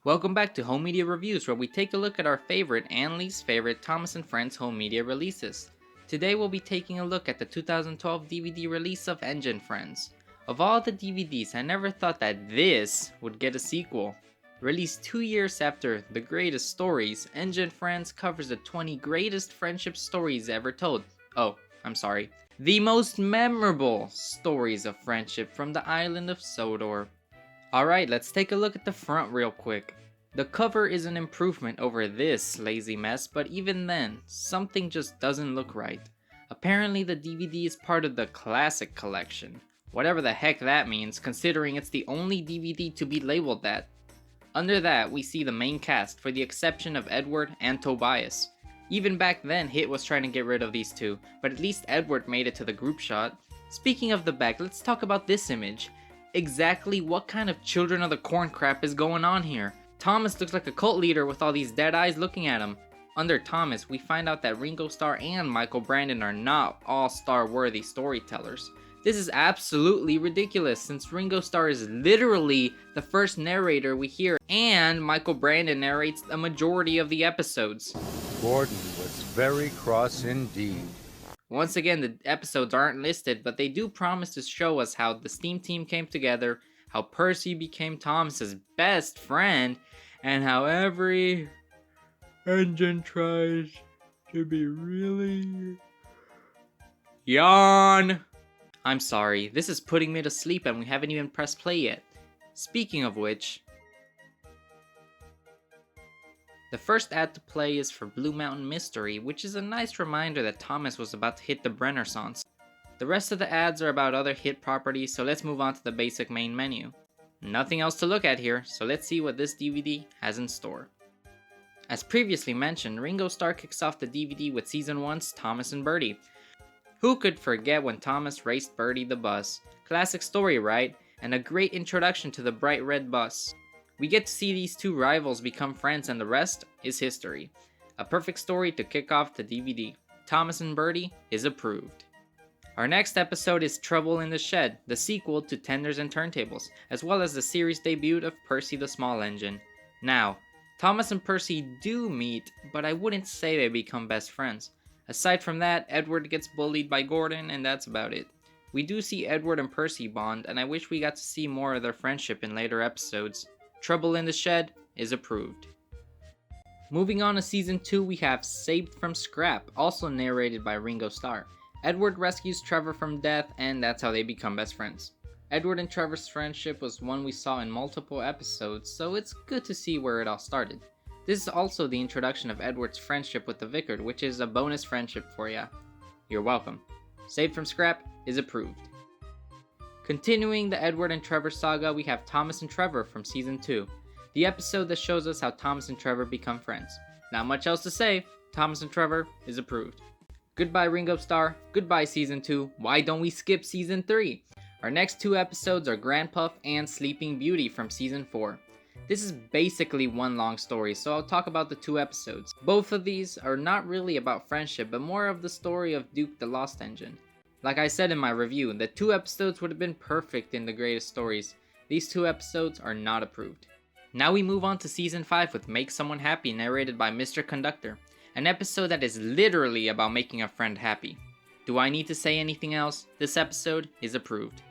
Welcome back to Home Media Reviews, where we take a look at our favorite and least favorite Thomas & Friends home media releases. Today we'll be taking a look at the 2012 DVD release of Engine Friends. Of all the DVDs, I never thought that this would get a sequel. Released 2 years after The Greatest Stories, Engine Friends covers the 20 greatest friendship stories ever told. The most memorable stories of friendship from the island of Sodor. Alright, let's take a look at the front real quick. The cover is an improvement over this lazy mess, but even then, something just doesn't look right. Apparently the DVD is part of the Classic Collection. Whatever the heck that means, considering it's the only DVD to be labeled that. Under that, we see the main cast, for the exception of Edward and Tobias. Even back then, Hit was trying to get rid of these two, but at least Edward made it to the group shot. Speaking of the back, let's talk about this image. Exactly what kind of Children of the Corn crap is going on here? Thomas looks like a cult leader with all these dead eyes looking at him. Under Thomas, we find out that Ringo Starr and Michael Brandon are not all-star worthy storytellers. This is absolutely ridiculous since Ringo Starr is literally the first narrator we hear, and Michael Brandon narrates a majority of the episodes. Gordon was very cross indeed. Once again, the episodes aren't listed, but they do promise to show us how the STEAM team came together, how Percy became Thomas's best friend, and how every engine tries to be really... Yawn! I'm sorry, this is putting me to sleep and we haven't even pressed play yet. Speaking of which... The first ad to play is for Blue Mountain Mystery, which is a nice reminder that Thomas was about to hit the Renaissance. The rest of the ads are about other hit properties, so let's move on to the basic main menu. Nothing else to look at here, so let's see what this DVD has in store. As previously mentioned, Ringo Starr kicks off the DVD with Season 1's Thomas and Bertie. Who could forget when Thomas raced Bertie the bus? Classic story, right? And a great introduction to the bright red bus. We get to see these two rivals become friends and the rest is history. A perfect story to kick off the DVD. Thomas and Bertie is approved. Our next episode is Trouble in the Shed, the sequel to Tenders and Turntables, as well as the series debut of Percy the Small Engine. Now, Thomas and Percy do meet, but I wouldn't say they become best friends. Aside from that, Edward gets bullied by Gordon and that's about it. We do see Edward and Percy bond, and I wish we got to see more of their friendship in later episodes. Trouble in the Shed is approved. Moving on to Season 2, we have Saved from Scrap, also narrated by Ringo Starr. Edward rescues Trevor from death, and that's how they become best friends. Edward and Trevor's friendship was one we saw in multiple episodes, so it's good to see where it all started. This is also the introduction of Edward's friendship with the Vicar, which is a bonus friendship for ya. You're welcome. Saved from Scrap is approved. Continuing the Edward and Trevor saga, we have Thomas and Trevor from Season 2. The episode that shows us how Thomas and Trevor become friends. Not much else to say, Thomas and Trevor is approved. Goodbye Ringo Starr, goodbye Season 2, why don't we skip Season 3? Our next two episodes are Grand Puff and Sleeping Beauty from Season 4. This is basically one long story, so I'll talk about the two episodes. Both of these are not really about friendship, but more of the story of Duke the Lost Engine. Like I said in my review, the two episodes would have been perfect in The Greatest Stories. These two episodes are not approved. Now we move on to Season 5 with Make Someone Happy, narrated by Mr. Conductor. An episode that is literally about making a friend happy. Do I need to say anything else? This episode is approved.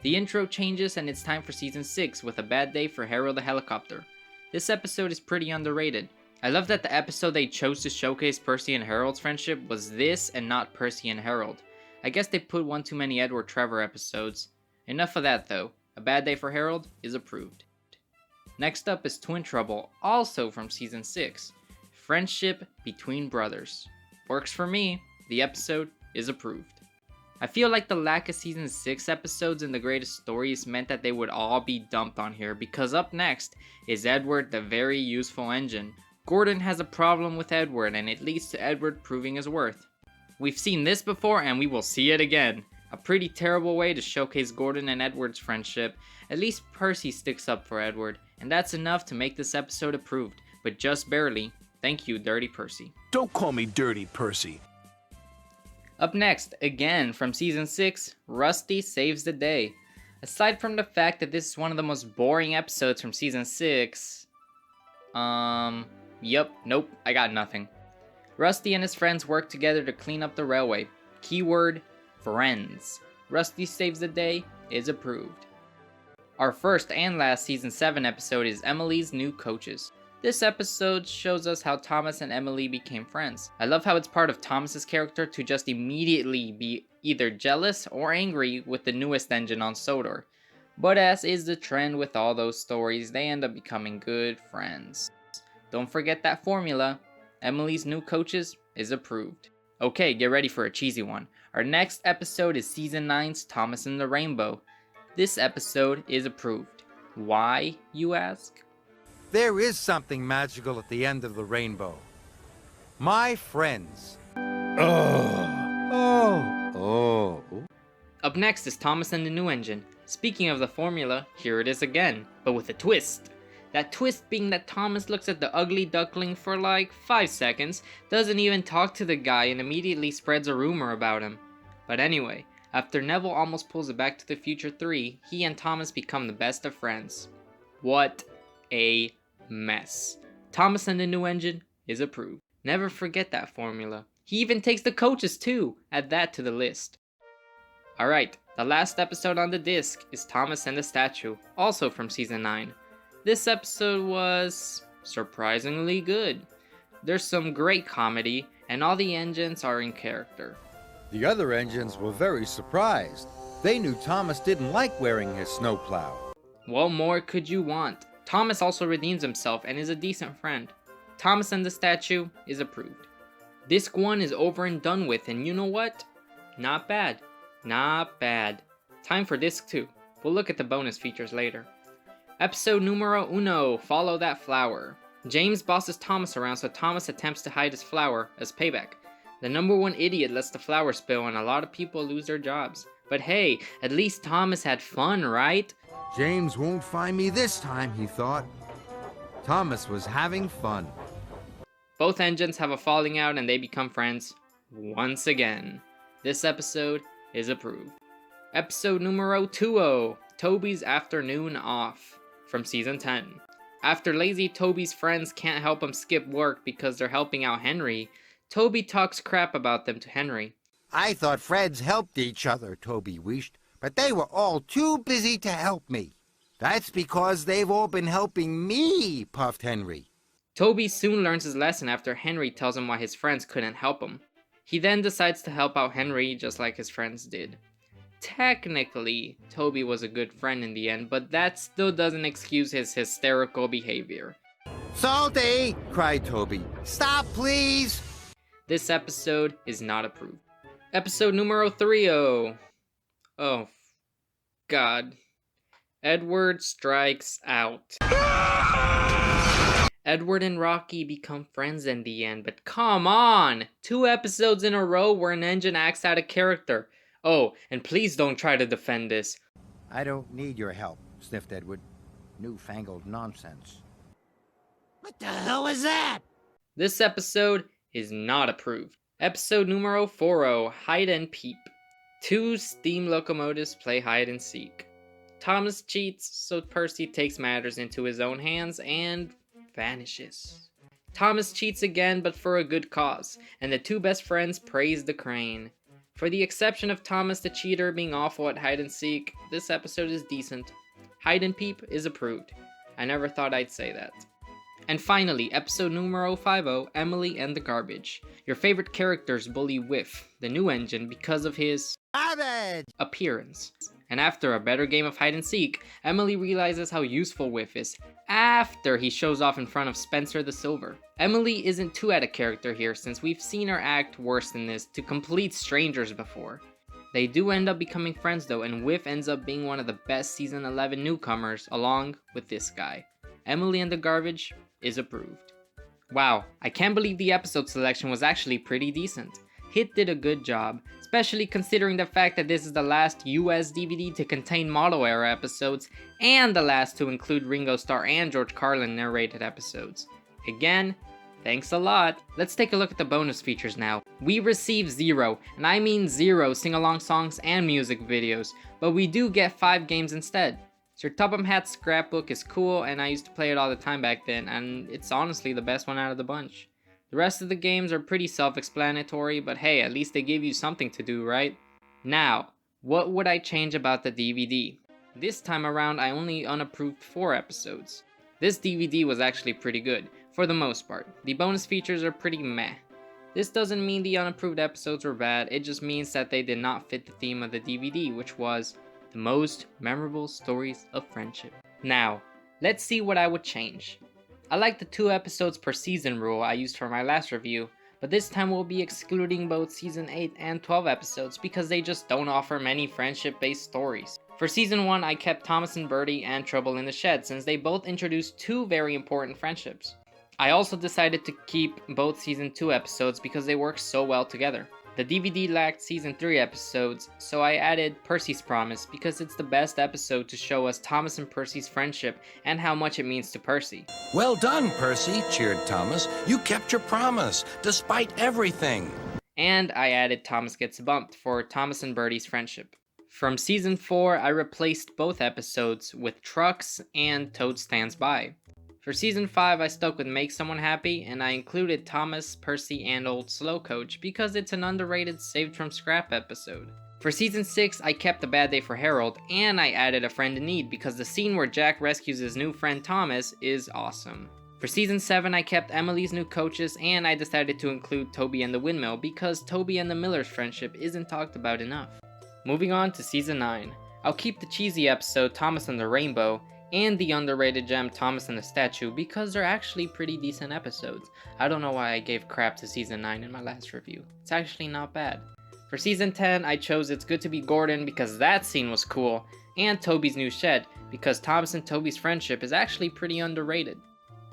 The intro changes and it's time for Season 6 with A Bad Day for Harold the Helicopter. This episode is pretty underrated. I love that the episode they chose to showcase Percy and Harold's friendship was this and not Percy and Harold. I guess they put one too many Edward Trevor episodes. Enough of that though. A Bad Day for Harold is approved. Next up is Twin Trouble, also from Season 6. Friendship between brothers. Works for me. The episode is approved. I feel like the lack of Season 6 episodes in The Greatest Stories meant that they would all be dumped on here, because up next is Edward the Very Useful Engine. Gordon has a problem with Edward and it leads to Edward proving his worth. We've seen this before and we will see it again. A pretty terrible way to showcase Gordon and Edward's friendship. At least Percy sticks up for Edward, and that's enough to make this episode approved, but just barely. Thank you, Dirty Percy. Don't call me Dirty Percy. Up next, again from Season 6, Rusty Saves the Day. Aside from the fact that this is one of the most boring episodes from Season 6, Yep, nope, I got nothing. Rusty and his friends work together to clean up the railway. Keyword, friends. Rusty saves the day is approved. Our first and last season 7 episode is Emily's New Coaches. This episode shows us how Thomas and Emily became friends. I love how it's part of Thomas's character to just immediately be either jealous or angry with the newest engine on Sodor. But as is the trend with all those stories, they end up becoming good friends. Don't forget that formula. Emily's New Coaches is approved. Okay, get ready for a cheesy one. Our next episode is Season 9's Thomas and the Rainbow. This episode is approved. Why, you ask? There is something magical at the end of the rainbow. My friends. Oh. Up next is Thomas and the New Engine. Speaking of the formula, here it is again, but with a twist. That twist being that Thomas looks at the ugly duckling for like 5 seconds, doesn't even talk to the guy, and immediately spreads a rumor about him. But anyway, after Neville almost pulls it Back to the Future 3, he and Thomas become the best of friends. What a mess. Thomas and the New Engine is approved. Never forget that formula. He even takes the coaches too. Add that to the list. Alright, the last episode on the disc is Thomas and the Statue, also from Season 9. This episode was surprisingly good. There's some great comedy, and all the engines are in character. The other engines were very surprised. They knew Thomas didn't like wearing his snowplow. What more could you want? Thomas also redeems himself and is a decent friend. Thomas and the Statue is approved. Disc 1 is over and done with, and you know what? Not bad. Not bad. Time for Disc 2. We'll look at the bonus features later. Episode numero uno, Follow That Flower. James bosses Thomas around, so Thomas attempts to hide his flower as payback. The number one idiot lets the flower spill, and a lot of people lose their jobs. But hey, at least Thomas had fun, right? James won't find me this time, he thought. Thomas was having fun. Both engines have a falling out and they become friends once again. This episode is approved. Episode numero 2, Toby's Afternoon Off, from Season 10. After lazy Toby's friends can't help him skip work because they're helping out Henry, Toby talks crap about them to Henry. I thought friends helped each other, Toby wished, but they were all too busy to help me. That's because they've all been helping me, puffed Henry. Toby soon learns his lesson after Henry tells him why his friends couldn't help him. He then decides to help out Henry just like his friends did. Technically, Toby was a good friend in the end, but that still doesn't excuse his hysterical behavior. Salty! Cried Toby. Stop, please! This episode is not approved. Episode numero 3. Oh, God. Edward strikes out. Edward and Rocky become friends in the end, but come on! 2 episodes in a row where an engine acts out of character. Oh, and please don't try to defend this. I don't need your help, sniffed Edward. Newfangled nonsense. What the hell was that? This episode is not approved. Episode numero 4, Hide and Peep. 2 steam locomotives play hide and seek. Thomas cheats, so Percy takes matters into his own hands and vanishes. Thomas cheats again, but for a good cause, and the 2 best friends praise the crane. For the exception of Thomas the cheater being awful at hide and seek, this episode is decent. Hide and Peep is approved. I never thought I'd say that. And finally, episode numero 5, Emily and the Garbage. Your favorite characters bully Whiff, the new engine, because of his appearance. And after a better game of hide and seek, Emily realizes how useful Whiff is after he shows off in front of Spencer the Silver. Emily isn't too out of character here, since we've seen her act worse than this to complete strangers before. They do end up becoming friends though, and Whiff ends up being one of the best season 11 newcomers along with this guy. Emily and the Garbage is approved. Wow, I can't believe the episode selection was actually pretty decent. Hit did a good job, especially considering the fact that this is the last US DVD to contain model era episodes, and the last to include Ringo Starr and George Carlin narrated episodes. Again, thanks a lot. Let's take a look at the bonus features now. We receive 0, and I mean 0 sing-along songs and music videos, but we do get 5 games instead. Sir Topham Hatt's scrapbook is cool, and I used to play it all the time back then, and it's honestly the best one out of the bunch. The rest of the games are pretty self-explanatory, but hey, at least they give you something to do, right? Now, what would I change about the DVD? This time around, I only unapproved 4 episodes. This DVD was actually pretty good, for the most part. The bonus features are pretty meh. This doesn't mean the unapproved episodes were bad, it just means that they did not fit the theme of the DVD, which was the most memorable stories of friendship. Now, let's see what I would change. I like the 2 episodes per season rule I used for my last review, but this time we'll be excluding both season 8 and 12 episodes because they just don't offer many friendship-based stories. For season 1, I kept Thomas and Bertie and Trouble in the Shed since they both introduced 2 very important friendships. I also decided to keep both season 2 episodes because they work so well together. The DVD lacked season 3 episodes, so I added Percy's Promise because it's the best episode to show us Thomas and Percy's friendship and how much it means to Percy. Well done, Percy, cheered Thomas. You kept your promise, despite everything. And I added Thomas Gets Bumped for Thomas and Bertie's friendship. From season 4, I replaced both episodes with Trucks and Toad Stands By. For season 5, I stuck with Make Someone Happy, and I included Thomas, Percy, and Old Slow Coach because it's an underrated Saved from Scrap episode. For season 6, I kept A Bad Day for Harold, and I added A Friend in Need because the scene where Jack rescues his new friend Thomas is awesome. For season 7, I kept Emily's New Coaches, and I decided to include Toby and the Windmill because Toby and the Miller's friendship isn't talked about enough. Moving on to season 9, I'll keep the cheesy episode Thomas and the Rainbow, and the underrated gem Thomas and the Statue because they're actually pretty decent episodes. I don't know why I gave crap to season 9 in my last review. It's actually not bad. For season 10, I chose It's Good to Be Gordon because that scene was cool, and Toby's New Shed because Thomas and Toby's friendship is actually pretty underrated.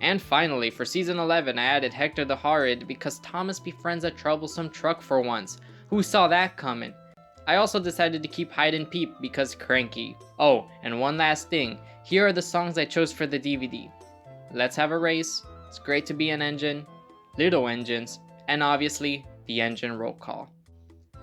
And finally, for season 11, I added Hector the Horrid because Thomas befriends a troublesome truck for once. Who saw that coming? I also decided to keep Hide and Peep because cranky. Oh, and one last thing. Here are the songs I chose for the DVD. Let's Have a Race, It's Great to Be an Engine, Little Engines, and obviously, the Engine Roll Call.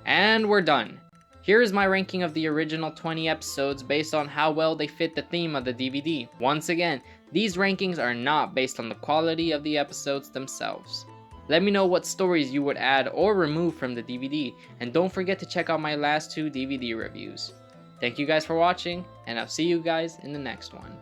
And we're done. Here is my ranking of the original 20 episodes based on how well they fit the theme of the DVD. Once again, these rankings are not based on the quality of the episodes themselves. Let me know what stories you would add or remove from the DVD, and don't forget to check out my last 2 DVD reviews. Thank you guys for watching, and I'll see you guys in the next one.